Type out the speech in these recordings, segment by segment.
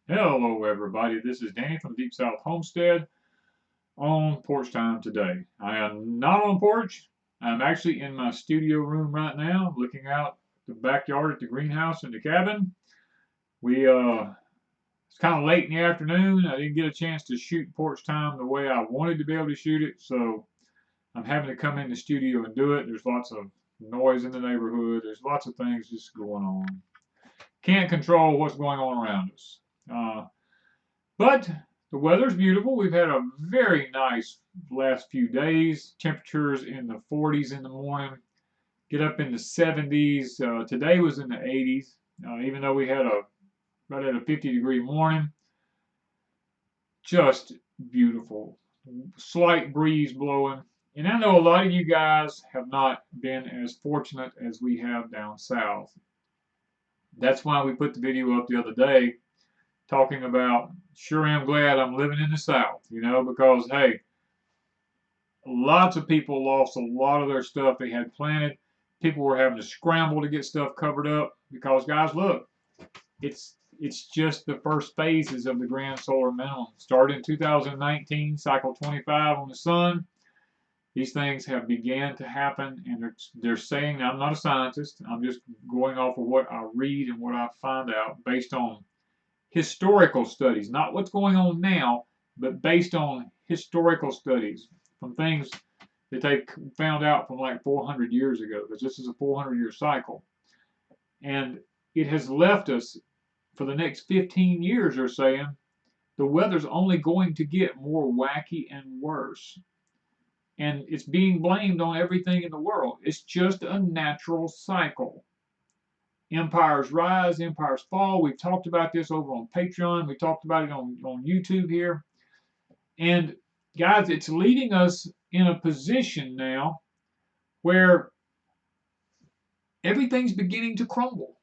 Hello, everybody. This is Danny from Deep South Homestead on Porch Time today. I am not on porch. I'm actually in my studio room right now, looking out the backyard at the greenhouse and the cabin. It's kind of late in the afternoon. I didn't get a chance to shoot Porch Time the way I wanted to be able to shoot it, so I'm having to come in the studio and do it. There's lots of noise in the neighborhood. There's lots of things just going on. Can't control what's going on around us. Uh, But the weather's beautiful. We've had a very nice last few days. Temperatures in the 40s in the morning, get up in the 70s. Today was in the 80s, even though we had a right at a 50-degree morning. Just beautiful. Slight breeze blowing. And I know a lot of you guys have not been as fortunate as we have down south. That's why we put the video up the other day talking about sure am glad I'm living in the South, because hey, lots of people lost a lot of their stuff they had planted. People were having to scramble to get stuff covered up because guys, look, it's just the first phases of the grand solar minimum. Started in 2019, cycle 25 on the sun. These things have began to happen, and they're saying, I'm not a scientist, I'm just going off of what I read and what I find out based on historical studies, not what's going on now, but based on historical studies from things that they found out from like 400 years ago, because this is a 400-year cycle. And it has left us for the next 15 years, they're saying, the weather's only going to get more wacky and worse. And it's being blamed on everything in the world. It's just a natural cycle. Empires rise, empires fall. We've talked about this over on Patreon. We talked about it on YouTube here. And guys, it's leading us in a position now where everything's beginning to crumble.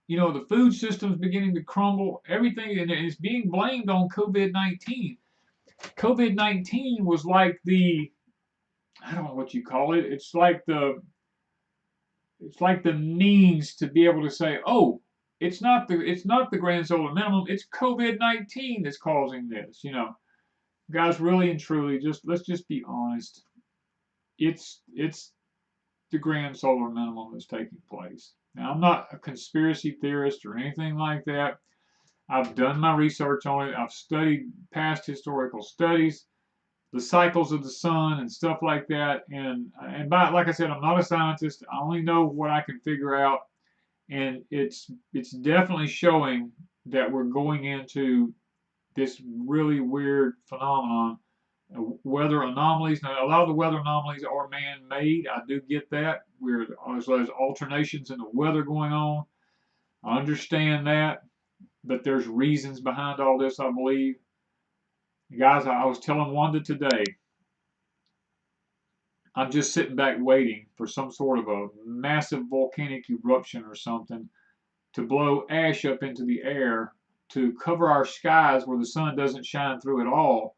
The food system's beginning to crumble. Everything, and it's being blamed on COVID-19. COVID-19 was like I don't know what you call it. It's like the means to be able to say, oh, it's not the grand solar minimum. It's COVID-19 that's causing this. Guys, really and truly, let's just be honest. It's the grand solar minimum that's taking place. Now, I'm not a conspiracy theorist or anything like that. I've done my research on it. I've studied past historical studies, the cycles of the sun and stuff like that. And like I said, I'm not a scientist. I only know what I can figure out, and it's definitely showing that we're going into this really weird phenomenon. Weather anomalies. Now, a lot of the weather anomalies are man-made. I do get that. There's alternations in the weather going on. I understand that, but there's reasons behind all this, I believe. Guys, I was telling Wanda today, I'm just sitting back waiting for some sort of a massive volcanic eruption or something to blow ash up into the air to cover our skies where the sun doesn't shine through at all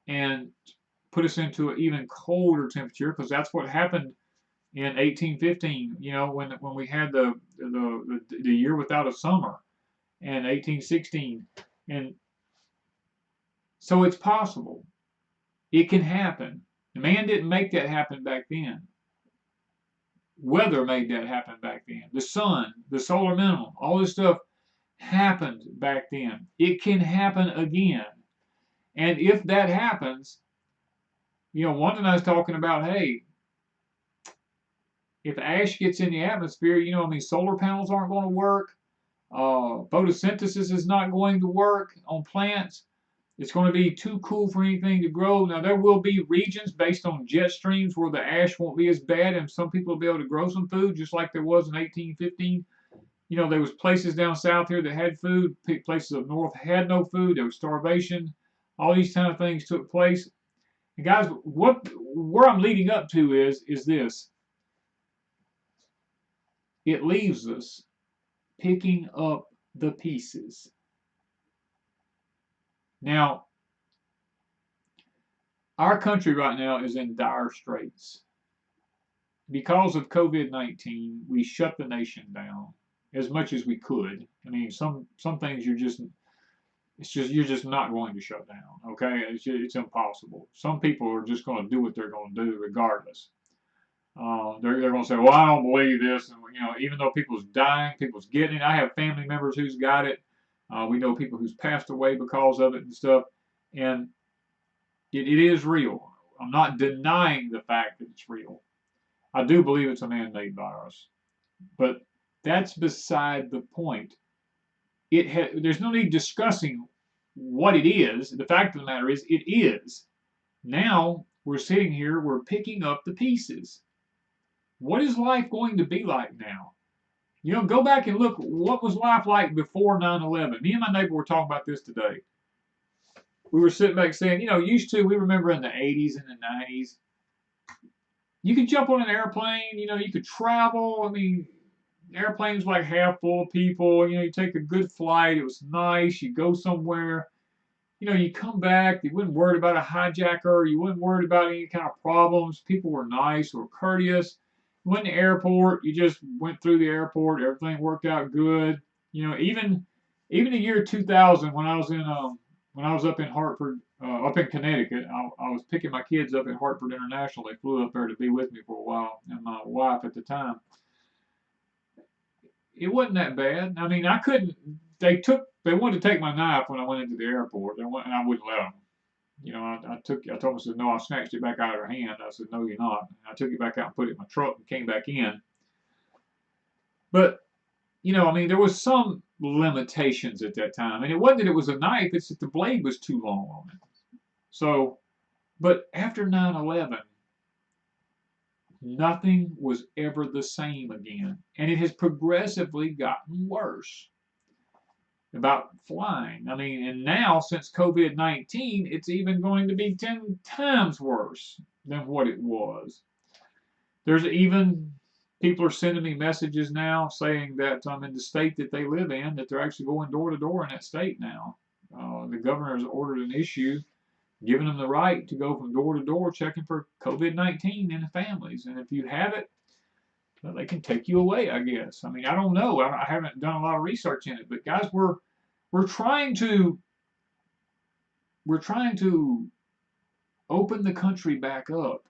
and put us into an even colder temperature, because that's what happened in 1815, when we had the year without a summer, and 1816. And so it's possible. It can happen. The man didn't make that happen back then. Weather made that happen back then. The sun, the solar minimum, all this stuff happened back then. It can happen again. And if that happens, Wanda and I was talking about, hey, if ash gets in the atmosphere, solar panels aren't going to work. Photosynthesis is not going to work on plants. It's going to be too cool for anything to grow. Now, there will be regions based on jet streams where the ash won't be as bad, and some people will be able to grow some food, just like there was in 1815. There was places down south here that had food. Places up north had no food. There was starvation. All these kind of things took place. And guys, where I'm leading up to is this. It leaves us picking up the pieces. Now, our country right now is in dire straits. Because of COVID-19, we shut the nation down as much as we could. Some things you're just It's just, you're just not going to shut down, okay? It's impossible. Some people are just going to do what they're going to do regardless. They're going to say, well, I don't believe this. And, you know, even though people's dying, people's getting it. I have family members who's got it. We know people who's passed away because of it and stuff. And it is real. I'm not denying the fact that it's real. I do believe it's a man-made virus. But that's beside the point. There's no need discussing what it is. The fact of the matter is, it is. Now we're sitting here, we're picking up the pieces. What is life going to be like now? You know, go back and look, what was life like before 9/11? Me and my neighbor were talking about this today. We were sitting back saying, you know, we remember in the 80s and the 90s, you could jump on an airplane, you know, you could travel. I mean, the airplane was like half full of people. You know, you take a good flight, it was nice, you go somewhere, you know, you come back, you wasn't worried about a hijacker, you wasn't worried about any kind of problems. People were nice or courteous. You went to the airport, you just went through the airport, everything worked out good. You know, even the year 2000, when I was up in Hartford, up in Connecticut, I was picking my kids up at Hartford International. They flew up there to be with me for a while, and my wife at the time. It wasn't that bad. I mean, I couldn't. They wanted to take my knife when I went into the airport. And I wouldn't let them. You know, I told them, I said, no, I snatched it back out of her hand. I said, no, you're not. And I took it back out and put it in my truck and came back in. But, you know, I mean, there was some limitations at that time. And it wasn't that it was a knife, it's that the blade was too long on it. So, but after 9/11, nothing was ever the same again. And it has progressively gotten worse. About flying. I mean, and now since COVID-19, it's even going to be 10 times worse than what it was. There's even people are sending me messages now saying that in the state that they live in, that they're actually going door to door in that state now. The governor has ordered an issue giving them the right to go from door to door checking for COVID-19 in the families. And if you have it, well, they can take you away, I guess. I mean, I don't know. I haven't done a lot of research in it, but guys, we're trying to open the country back up,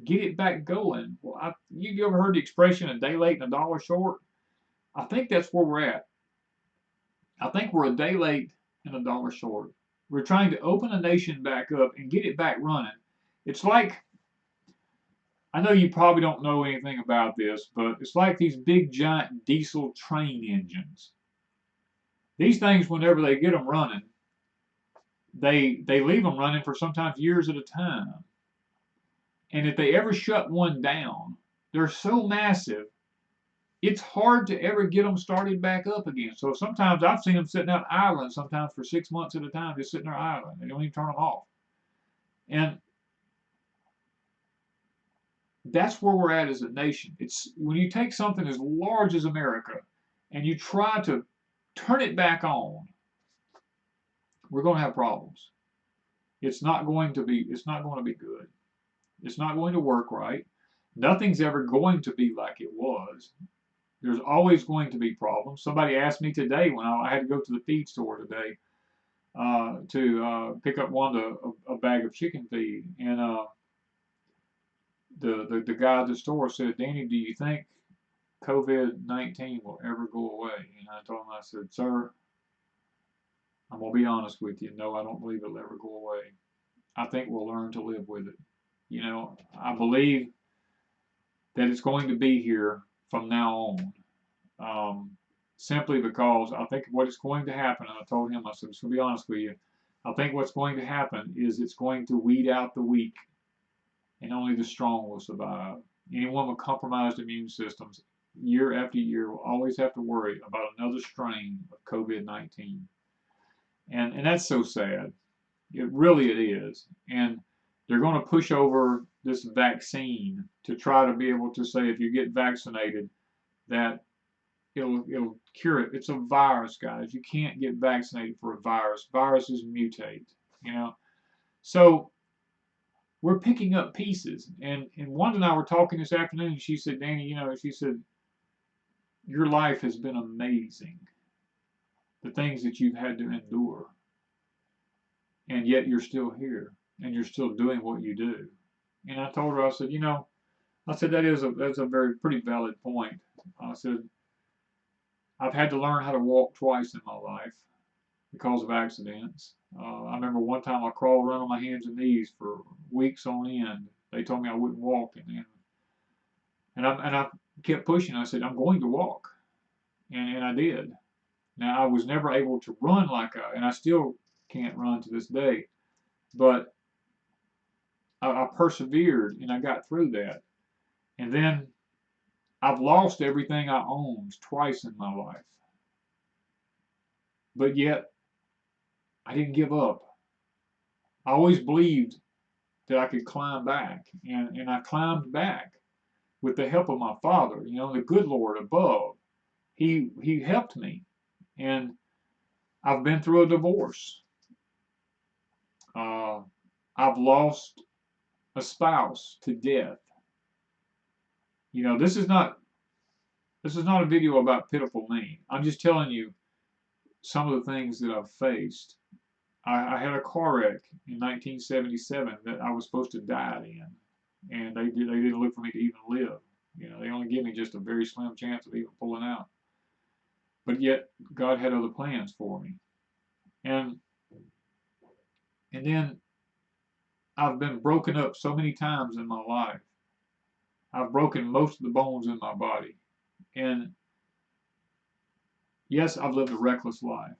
get it back going. Well, you ever heard the expression "a day late and a dollar short"? I think that's where we're at. I think we're a day late and a dollar short. We're trying to open a nation back up and get it back running. It's like, I know you probably don't know anything about this, but it's like these big giant diesel train engines. These things, whenever they get them running, they leave them running for sometimes years at a time. And if they ever shut one down, they're so massive, it's hard to ever get them started back up again. So sometimes I've seen them sitting out idling sometimes for 6 months at a time, just sitting there idling. They don't even turn them off. And that's where we're at as a nation. It's when you take something as large as America and you try to turn it back on, we're going to have problems. It's not going to be good. It's not going to work right. Nothing's ever going to be like it was. There's always going to be problems. Somebody asked me today when I had to go to the feed store today to pick up Wanda a bag of chicken feed, and the guy at the store said, "Danny, do you think COVID-19 will ever go away?" And I told him, I said, "Sir, I'm gonna be honest with you. No, I don't believe it'll ever go away. I think we'll learn to live with it. You know, I believe that it's going to be here from now on, simply because I think what is going to happen," and I told him, I said, "Just to be honest with you, I think what's going to happen is it's going to weed out the weak, and only the strong will survive. Anyone with compromised immune systems, year after year, will always have to worry about another strain of COVID-19. And that's so sad. It is. And they're going to push over this vaccine to try to be able to say if you get vaccinated that it'll cure it. It's a virus, guys. You can't get vaccinated for a virus. Viruses mutate, you know. So we're picking up pieces. And Wanda and I were talking this afternoon, and she said, "Danny, you know," she said, "your life has been amazing. The things that you've had to endure." and yet you're still here, and you're still doing what you do. And I told her, I said, you know, I said that's a very pretty valid point. I said, I've had to learn how to walk twice in my life because of accidents. I remember one time I crawled around on my hands and knees for weeks on end. They told me I wouldn't walk, and I kept pushing. I said, I'm going to walk, and I did. Now I was never able to run and I still can't run to this day, but I persevered and I got through that. And then I've lost everything I owned twice in my life, but yet I didn't give up. I always believed that I could climb back, and I climbed back with the help of my Father. You know, the good Lord above. He helped me, and I've been through a divorce. I've lost a spouse to death. You know, this is not a video about pitiful me. I'm just telling you some of the things that I've faced. I had a car wreck in 1977 that I was supposed to die in, and they didn't look for me to even live. You know, they only gave me just a very slim chance of even pulling out. But yet God had other plans for me, and then I've been broken up so many times in my life. I've broken most of the bones in my body, and yes, I've lived a reckless life.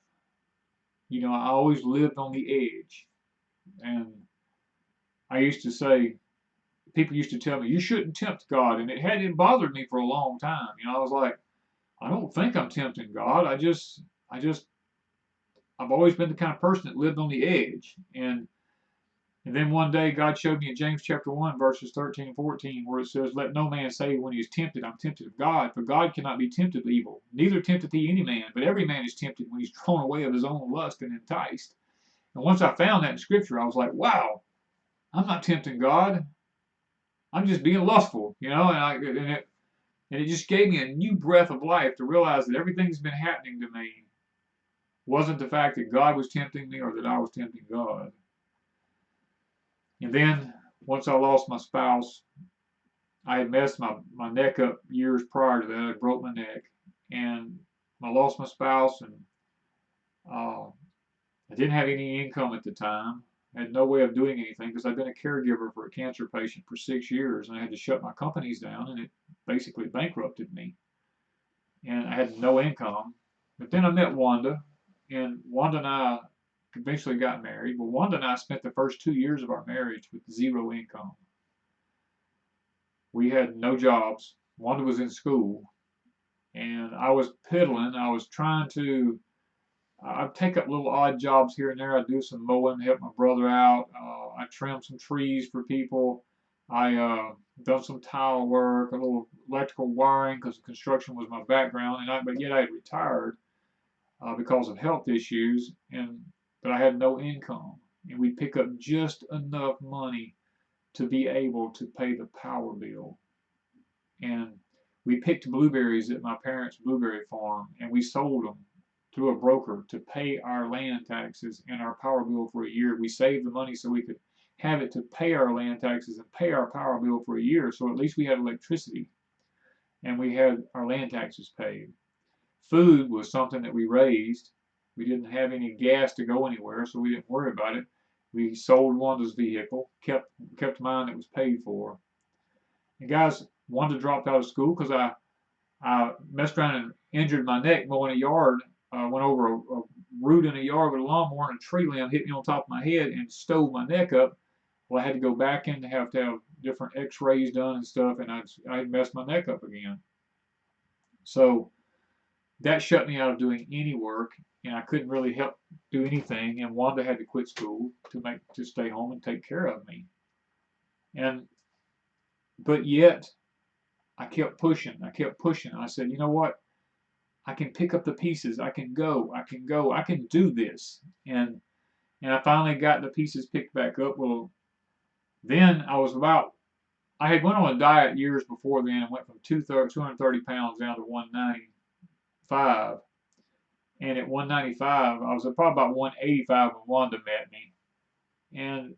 You know, I always lived on the edge. And I used to say, people used to tell me, you shouldn't tempt God. And it bothered me for a long time. You know, I was like, I don't think I'm tempting God. I've always been the kind of person that lived on the edge. And then one day God showed me in James chapter 1, verses 13 and 14, where it says, let no man say when he is tempted, I'm tempted of God, for God cannot be tempted with evil. Neither tempteth he any man, but every man is tempted when he's drawn away of his own lust and enticed. And once I found that in Scripture, I was like, wow, I'm not tempting God. I'm just being lustful, you know, and it just gave me a new breath of life to realize that everything that's been happening to me wasn't the fact that God was tempting me or that I was tempting God. And then once I lost my spouse, I had messed my neck up years prior to that. I broke my neck, and I lost my spouse, and I didn't have any income at the time. I had no way of doing anything because I'd been a caregiver for a cancer patient for 6 years, and I had to shut my companies down, and it basically bankrupted me. And I had no income. But then I met Wanda, and Wanda and I eventually got married. Well, Wanda and I spent the first 2 years of our marriage with zero income. We had no jobs. Wanda was in school, and I was piddling. I was trying to I'd take up little odd jobs here and there. I'd do some mowing, help my brother out. I trimmed some trees for people. I done some tile work, a little electrical wiring because construction was my background. But yet I had retired because of health issues, but I had no income. And we'd pick up just enough money to be able to pay the power bill. And we picked blueberries at my parents' blueberry farm, and we sold them through a broker to pay our land taxes and our power bill for a year. We saved the money so we could have it to pay our land taxes and pay our power bill for a year. So at least we had electricity and we had our land taxes paid. Food was something that we raised. We didn't have any gas to go anywhere, so we didn't worry about it. We sold Wanda's vehicle, kept mine that was paid for. And guys, Wanda dropped out of school because I messed around and injured my neck mowing a yard. Went over a root in a yard with a lawnmower, and a tree limb hit me on top of my head and stove my neck up. Well, I had to go back in to have different x-rays done and stuff, and I messed my neck up again. So that shut me out of doing any work, and I couldn't really help do anything. And Wanda had to quit school to stay home and take care of me. But yet I kept pushing. I said, you know what? I can pick up the pieces. I can go. I can do this. And I finally got the pieces picked back up. Well, then I had went on a diet years before then and went from 230 pounds down to 195. And at 195, I was probably about 185 when Wanda met me. And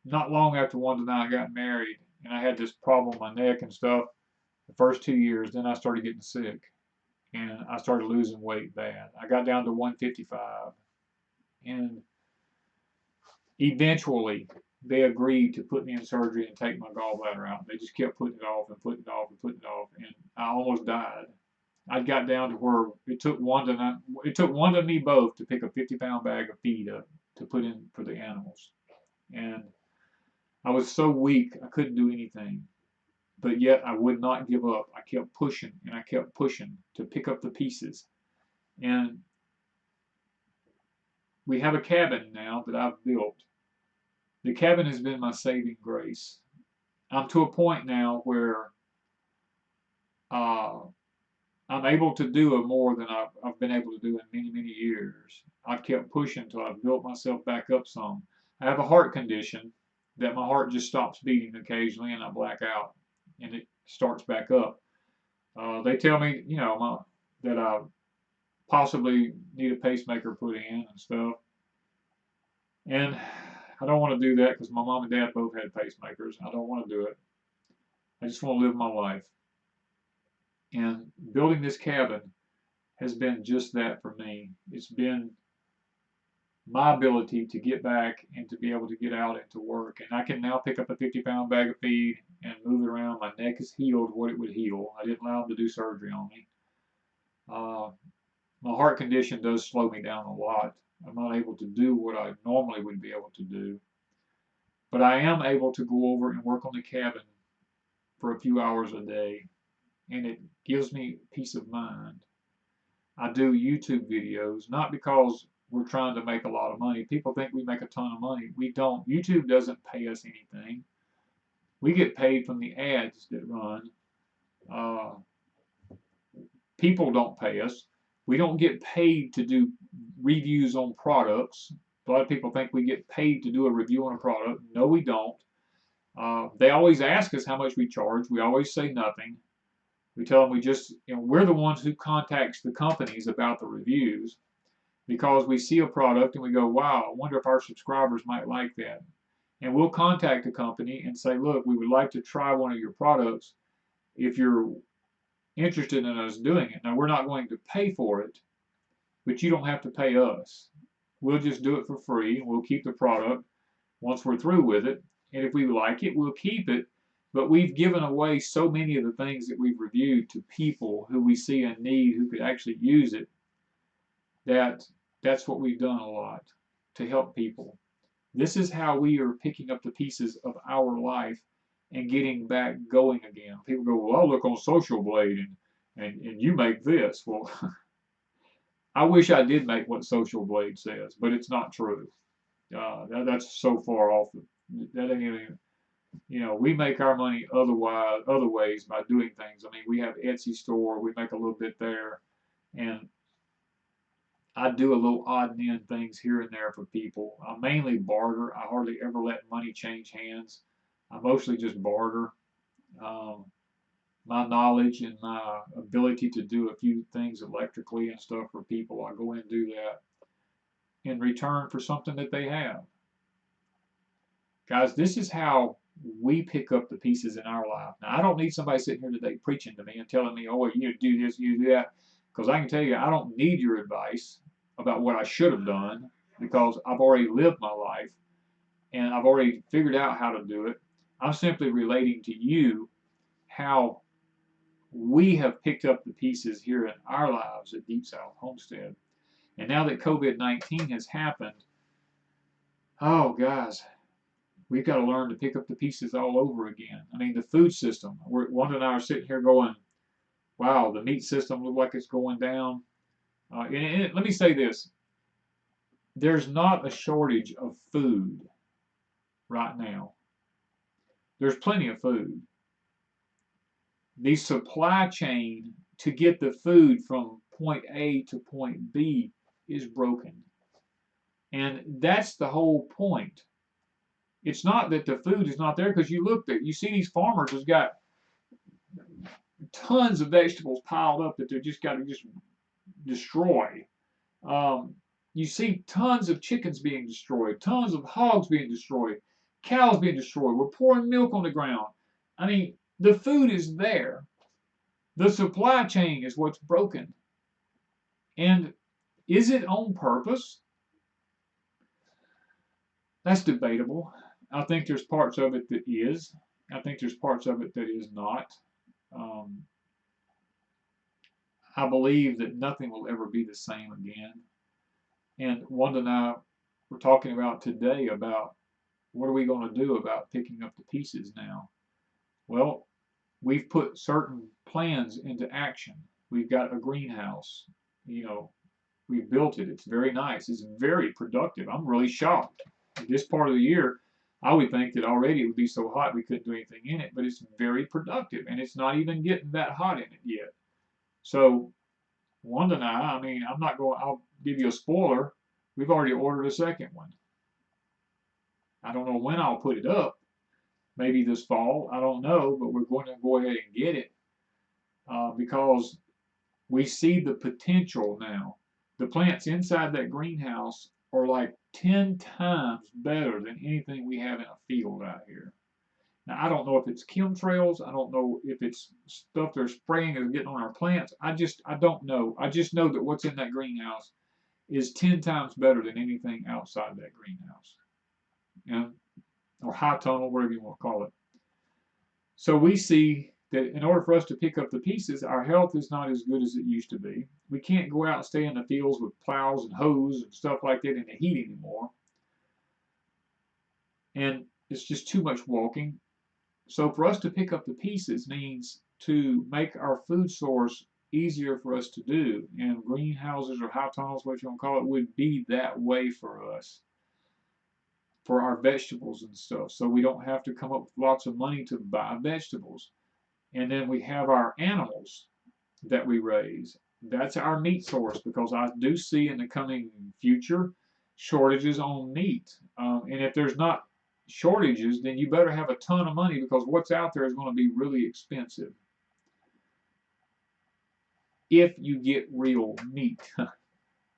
not long after Wanda and I got married, and I had this problem with my neck and stuff, the first 2 years, then I started getting sick. And I started losing weight bad. I got down to 155. And eventually, they agreed to put me in surgery and take my gallbladder out. They just kept putting it off and putting it off and putting it off. And I almost died. I got down to where it took Wanda and me both to pick a 50-pound bag of feed up to put in for the animals. And I was so weak, I couldn't do anything. But yet I would not give up. I kept pushing and I kept pushing to pick up the pieces. And we have a cabin now that I've built. The cabin has been my saving grace. I'm to a point now where uh, I'm able to do more than I've been able to do in many, many years. I've kept pushing until I've built myself back up some. I have a heart condition that my heart just stops beating occasionally and I black out and it starts back up. They tell me, that I possibly need a pacemaker put in and stuff. And I don't want to do that because my mom and dad both had pacemakers. I don't want to do it. I just want to live my life. And building this cabin has been just that for me. It's been my ability to get back and to be able to get out and to work. And I can now pick up a 50-pound bag of feed and move it around. My neck is healed what it would heal. I didn't allow them to do surgery on me. My heart condition does slow me down a lot. I'm not able to do what I normally would be able to do. But I am able to go over and work on the cabin for a few hours a day. And it gives me peace of mind. I do YouTube videos, not because we're trying to make a lot of money. People think we make a ton of money. We don't. YouTube doesn't pay us anything. We get paid from the ads that run. People don't pay us. We don't get paid to do reviews on products. A lot of people think we get paid to do a review on a product. No, we don't. They always ask us how much we charge. We always say nothing. We tell them we're the ones who contacts the companies about the reviews because we see a product and we go, wow, I wonder if our subscribers might like that. And we'll contact the company and say, look, we would like to try one of your products if you're interested in us doing it. Now, we're not going to pay for it, but you don't have to pay us. We'll just do it for free and we'll keep the product once we're through with it. And if we like it, we'll keep it. But we've given away so many of the things that we've reviewed to people who we see in need who could actually use it that's what we've done a lot to help people. This is how we are picking up the pieces of our life and getting back going again. People go, well, I'll look on Social Blade and you make this. Well, I wish I did make what Social Blade says, but it's not true. That's so far off. That ain't even. We make our money other ways by doing things. I mean, we have Etsy store. We make a little bit there, and I do a little odd and end things here and there for people. I mainly barter. I hardly ever let money change hands. I mostly just barter. My knowledge and my ability to do a few things electrically and stuff for people, I go in and do that in return for something that they have. Guys, this is how we pick up the pieces in our life. Now, I don't need somebody sitting here today preaching to me and telling me, oh, you do this, you do that, because I can tell you I don't need your advice about what I should have done because I've already lived my life and I've already figured out how to do it. I'm simply relating to you how we have picked up the pieces here in our lives at Deep South Homestead. And now that COVID-19 has happened, oh, guys, we've got to learn to pick up the pieces all over again. I mean, the food system. Wanda and I are sitting here going, wow, the meat system looks like it's going down. And let me say this. There's not a shortage of food right now. There's plenty of food. The supply chain to get the food from point A to point B is broken. And that's the whole point. It's not that the food is not there because you see these farmers has got tons of vegetables piled up that they're just got to just destroy. You see tons of chickens being destroyed, tons of hogs being destroyed, cows being destroyed. We're pouring milk on the ground. I mean, the food is there. The supply chain is what's broken. And is it on purpose? That's debatable. I think there's parts of it that is. I think there's parts of it that is not. Um, I believe that nothing will ever be the same again. And Wanda and I were talking about today about what are we going to do about picking up the pieces now? Well, we've put certain plans into action. We've got a greenhouse. You know, we've built it. It's very nice. It's very productive. I'm really shocked. This part of the year, I would think that already it would be so hot we couldn't do anything in it, but it's very productive, and it's not even getting that hot in it yet. So Wanda and I mean, I'm not going. I'll give you a spoiler. We've already ordered a second one. I don't know when I'll put it up. Maybe this fall. I don't know, but we're going to go ahead and get it because we see the potential now. The plants inside that greenhouse are like 10 times better than anything we have in a field out here. Now, I don't know if it's chemtrails. I don't know if it's stuff they're spraying and getting on our plants. I don't know. I just know that what's in that greenhouse is 10 times better than anything outside that greenhouse. Yeah, or high tunnel, whatever you want to call it. So we see that in order for us to pick up the pieces, our health is not as good as it used to be. We can't go out and stay in the fields with plows and hoes and stuff like that in the heat anymore. And it's just too much walking. So for us to pick up the pieces means to make our food source easier for us to do. And greenhouses or high tunnels, what you want to call it, would be that way for us, for our vegetables and stuff. So we don't have to come up with lots of money to buy vegetables. And then we have our animals that we raise. That's our meat source, because I do see in the coming future shortages on meat. And if there's not shortages, then you better have a ton of money, because what's out there is going to be really expensive if you get real meat.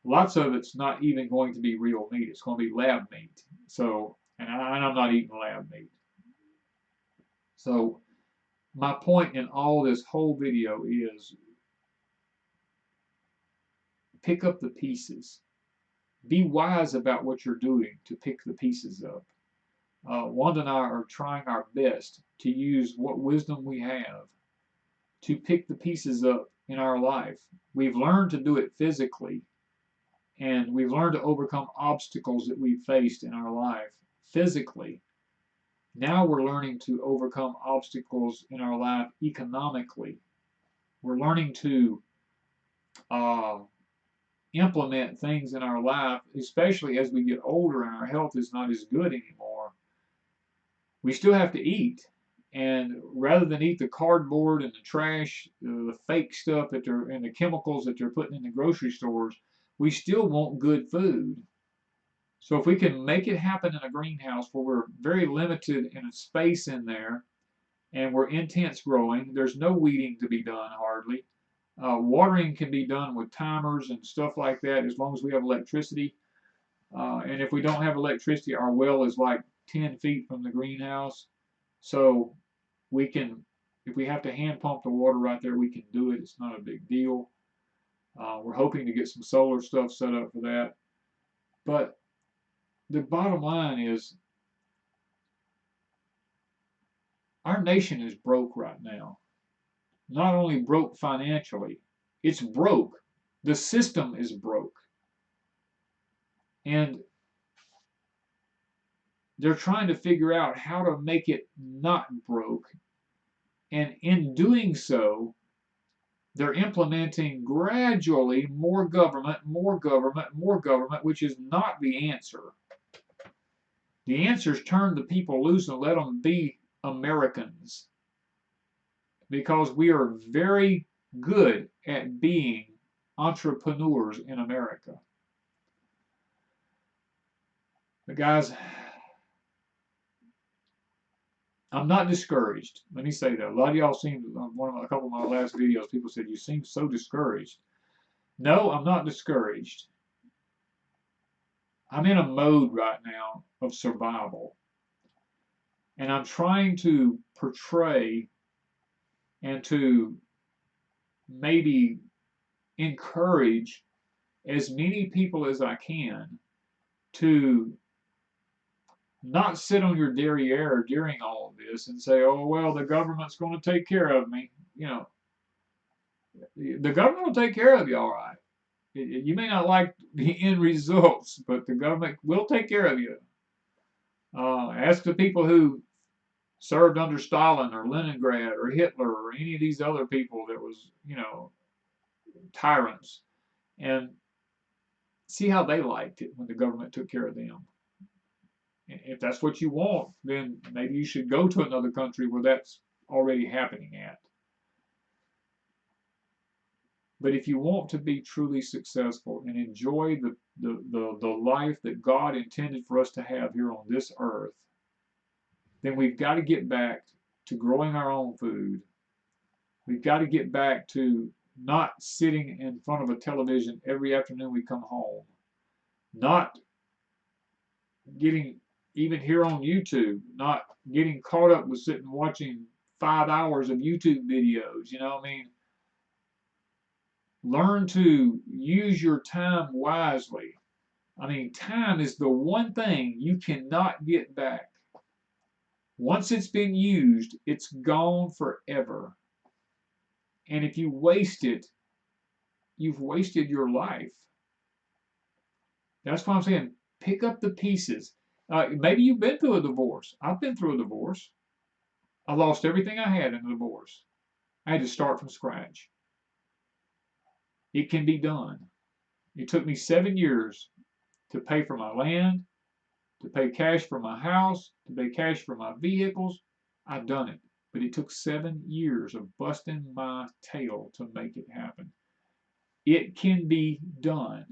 Lots of it's not even going to be real meat. It's going to be lab meat. So, and I'm not eating lab meat. So my point in all this whole video is pick up the pieces. Be wise about what you're doing to pick the pieces up. Wanda and I are trying our best to use what wisdom we have to pick the pieces up in our life. We've learned to do it physically, and we've learned to overcome obstacles that we've faced in our life physically. Now we're learning to overcome obstacles in our life economically. We're learning to implement things in our life, especially as we get older and our health is not as good anymore. We still have to eat, and rather than eat the cardboard and the trash, the fake stuff that they're and the chemicals that they're putting in the grocery stores, we still want good food. So if we can make it happen in a greenhouse where we're very limited in a space in there, and we're intense growing, there's no weeding to be done hardly. Watering can be done with timers and stuff like that, as long as we have electricity. And if we don't have electricity, our well is like 10 feet from the greenhouse. So we can, if we have to hand pump the water right there, we can do it. It's not a big deal. We're hoping to get some solar stuff set up for that. But the bottom line is, our nation is broke right now. Not only broke financially, it's broke. The system is broke. And they're trying to figure out how to make it not broke. And in doing so, they're implementing gradually more government, more government, more government, which is not the answer. The answer is turn the people loose and let them be Americans. Because we are very good at being entrepreneurs in America. But guys, I'm not discouraged. Let me say that. A lot of y'all seem, a couple of my last videos, people said, you seem so discouraged. No, I'm not discouraged. I'm in a mode right now of survival. And I'm trying to portray and to maybe encourage as many people as I can to not sit on your derriere during all of this and say, oh, well, the government's going to take care of me. You know, the government will take care of you all right. You may not like the end results, but the government will take care of you. Ask the people who served under Stalin or Leningrad or Hitler or any of these other people that was, you know, tyrants, and see how they liked it when the government took care of them. If that's what you want, then maybe you should go to another country where that's already happening at. But if you want to be truly successful and enjoy the life that God intended for us to have here on this earth, then we've got to get back to growing our own food. We've got to get back to not sitting in front of a television every afternoon we come home, not getting, even here on YouTube, not getting caught up with sitting watching 5 hours of YouTube videos. You know, I mean, learn to use your time wisely. I mean, time is the one thing you cannot get back. Once it's been used, it's gone forever. And if you waste it, you've wasted your life. That's why I'm saying pick up the pieces. Maybe you've been through a divorce. I've been through a divorce. I lost everything I had in a divorce. I had to start from scratch. It can be done. It took me 7 years to pay for my land, to pay cash for my house, to pay cash for my vehicles. I've done it. But it took 7 years of busting my tail to make it happen. It can be done.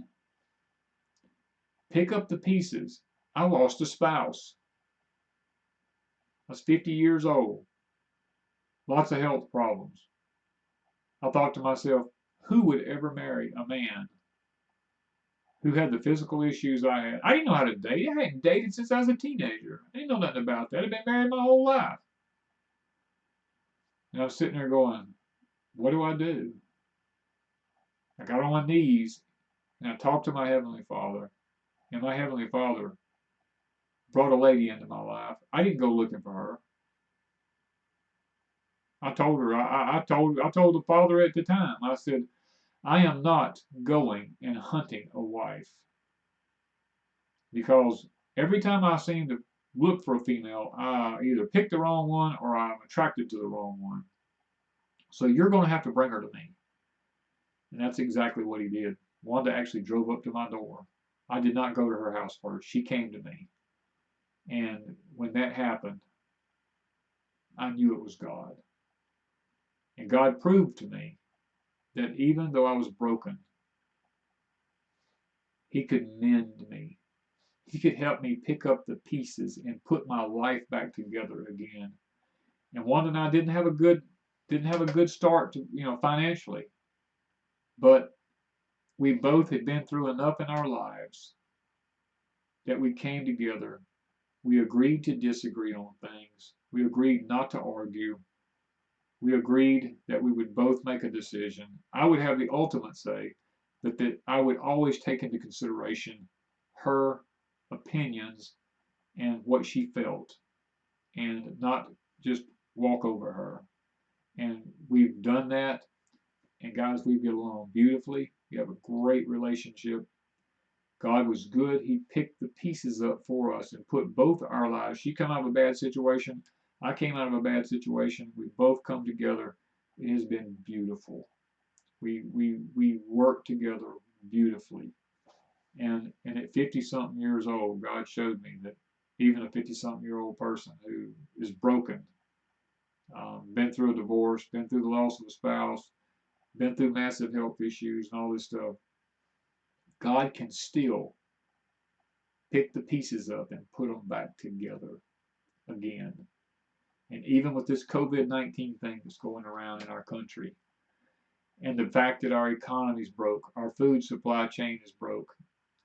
Pick up the pieces. I lost a spouse. I was 50 years old. Lots of health problems. I thought to myself, who would ever marry a man who had the physical issues I had? I didn't know how to date. I hadn't dated since I was a teenager. I didn't know nothing about that. I've been married my whole life. And I was sitting there going, what do I do? I got on my knees and I talked to my Heavenly Father. And my Heavenly Father brought a lady into my life. I didn't go looking for her. I told her, I told the Father at the time, I said, I am not going and hunting a wife. Because every time I seem to look for a female, I either pick the wrong one or I'm attracted to the wrong one. So you're going to have to bring her to me. And that's exactly what he did. Wanda actually drove up to my door. I did not go to her house first. She came to me. And when that happened, I knew it was God. And God proved to me that even though I was broken, He could mend me. He could help me pick up the pieces and put my life back together again. And Wanda and I didn't have a good start to, financially. But we both had been through enough in our lives that we came together. We agreed to disagree on things. We agreed not to argue. We agreed that we would both make a decision. I would have the ultimate say, but that I would always take into consideration her opinions and what she felt, and not just walk over her. And we've done that, and guys, we get along beautifully. We have a great relationship. God was good. He picked the pieces up for us and put both our lives. She came out of a bad situation. I came out of a bad situation. We both come together. It has been beautiful. We work together beautifully. And at 50-something years old, God showed me that even a 50-something-year-old person who is broken, been through a divorce, been through the loss of a spouse, been through massive health issues and all this stuff, God can still pick the pieces up and put them back together again. And even with this COVID-19 thing that's going around in our country, and the fact that our economy's broke, our food supply chain is broke,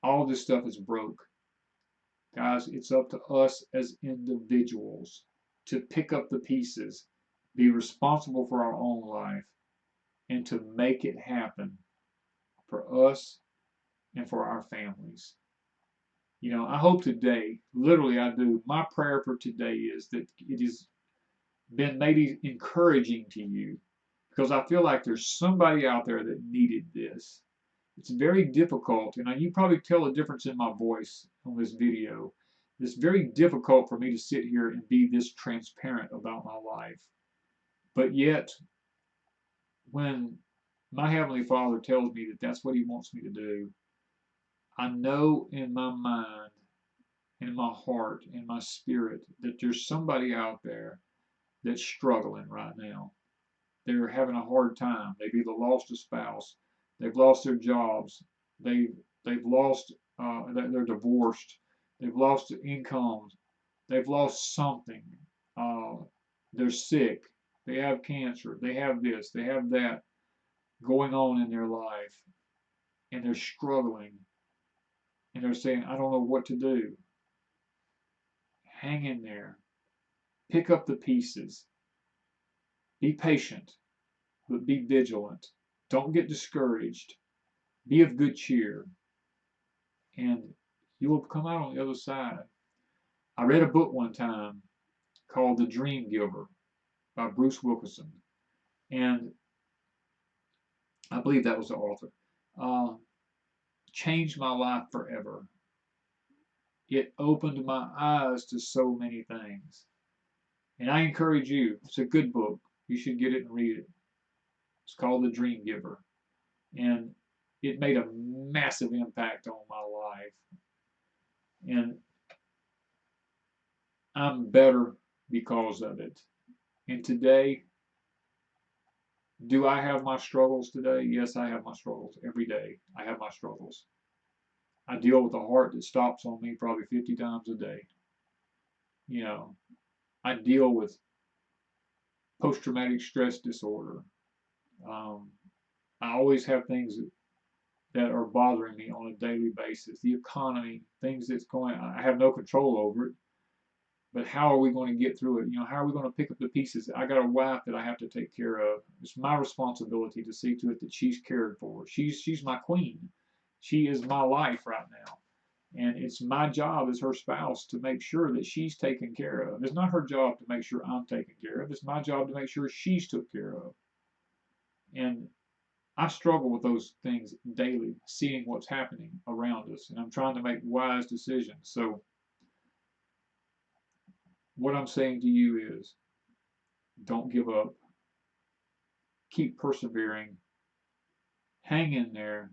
all this stuff is broke. Guys, it's up to us as individuals to pick up the pieces, be responsible for our own life, and to make it happen for us and for our families. You know, I hope today, literally I do, my prayer for today is that it has been maybe encouraging to you, because I feel like there's somebody out there that needed this. It's very difficult, and you probably tell a difference in my voice on this video. It's very difficult for me to sit here and be this transparent about my life. But yet, when my Heavenly Father tells me that that's what He wants me to do, I know in my mind, in my heart, in my spirit, that there's somebody out there that's struggling right now. They're having a hard time. They've either lost a spouse, they've lost their jobs, they've lost, they're divorced, they've lost income, they've lost something. Uh, they're sick, they have cancer, they have this, they have that going on in their life, and they're struggling, and they're saying, I don't know what to do. Hang in there. Pick up the pieces. Be patient, but be vigilant. Don't get discouraged. Be of good cheer, and you will come out on the other side. I read a book one time called The Dream Giver by Bruce Wilkinson, and I believe that was the author. Changed my life forever. It opened my eyes to so many things. And I encourage you, it's a good book. You should get it and read it. It's called The Dream Giver. And it made a massive impact on my life. And I'm better because of it. And today, do I have my struggles today? Yes, I have my struggles. Every day, I have my struggles. I deal with a heart that stops on me probably 50 times a day. You know, I deal with post-traumatic stress disorder. Um, I always have things that are bothering me on a daily basis. The economy, things that's going, I have no control over it. But how are we going to get through it? You know, how are we going to pick up the pieces? I got a wife that I have to take care of. It's my responsibility to see to it that she's cared for. She's my queen. She is my life right now. And it's my job as her spouse to make sure that she's taken care of. It's not her job to make sure I'm taken care of. It's my job to make sure she's took care of. And I struggle with those things daily, seeing what's happening around us. And I'm trying to make wise decisions. So what I'm saying to you is, don't give up. Keep persevering. Hang in there.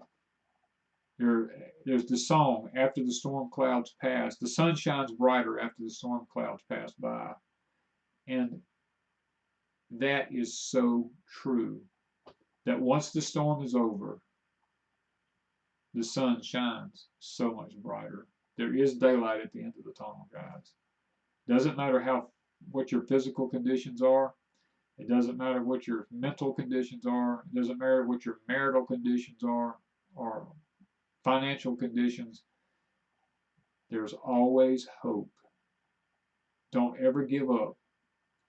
There's the song, after the storm clouds pass, the sun shines brighter after the storm clouds pass by. And that is so true, that once the storm is over, the sun shines so much brighter. There is daylight at the end of the tunnel, guys. Doesn't matter what your physical conditions are. It doesn't matter what your mental conditions are. It doesn't matter what your marital conditions are or financial conditions. There's always hope. Don't ever give up.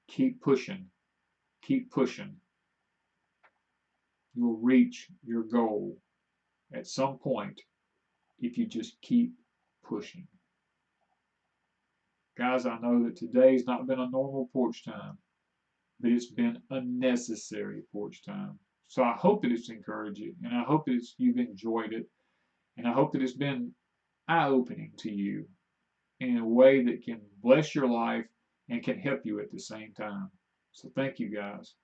Keep pushing. Keep pushing. You'll reach your goal at some point if you just keep pushing. Guys, I know that today's not been a normal porch time, but it's been a necessary porch time. So I hope that it's encouraging, and I hope that you've enjoyed it, and I hope that it's been eye-opening to you in a way that can bless your life and can help you at the same time. So thank you guys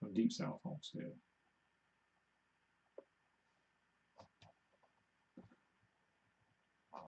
from Deep South Homestead.